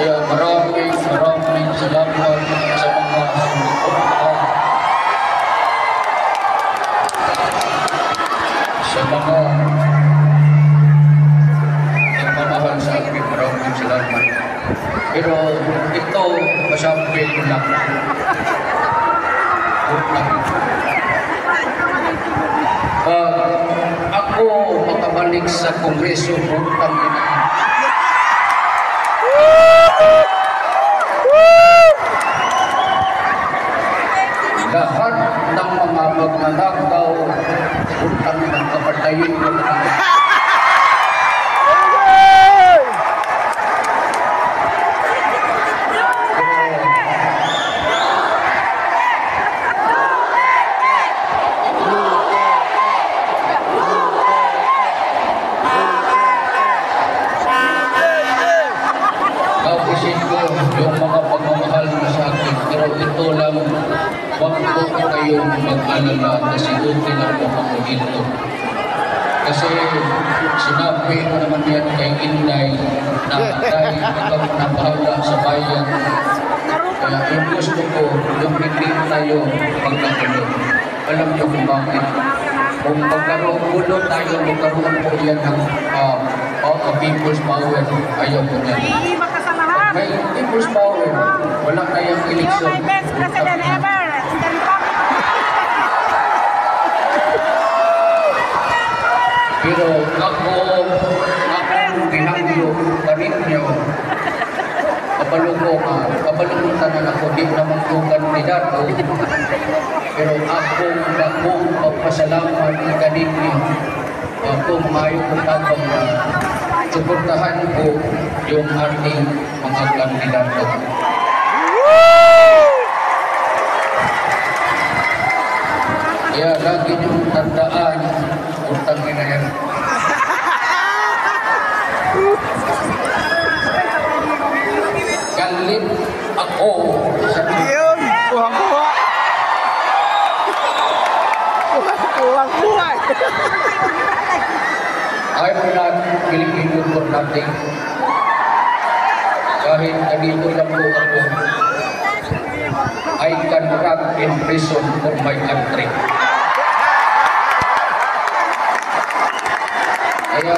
Kaya maraming salamat sa mga sumuporta, sa mga nagmamahal sa akin. Maraming salamat. Pero ito, masabi ko lang. Ako makabalik sa Kongreso, utang ina. Lahat ng mga magnanakaw, utang ng kapatayin ng yung mga pagmamahal mo sa akin, pero ito lang, huwag po kayong mag-alala na sinutin ako ako dito. Kasi sinabi ko naman yan kay Inday na dahil ikaw na bahala sa bayan. Kaya yung gusto ko, yung hindi tayo magkagulo. Alam niyo kung bakit. Kung magkaroon gulo tayo, magkaroon po yan ng people's power. Ayaw ko yan. May people's power, wala tayong eleksyon. You're my best president ever in the Republic. Pero akong ginangyo pa rin niyo. Kapalugutan na ako, di naman yung kandidato. Pero akong magpasalamat na ganin niyo. Akong mayong matapang na suportahan ko yung ating mga kandidato. Kaya lagi niyong tandaan, utang ina yan. Galit ako sa Yun! Kuha-kuha! Kuha-kuha! I'm not Filipino for nothing. Kahit nandito lang po ako, I can rot in prison for my country. Kaya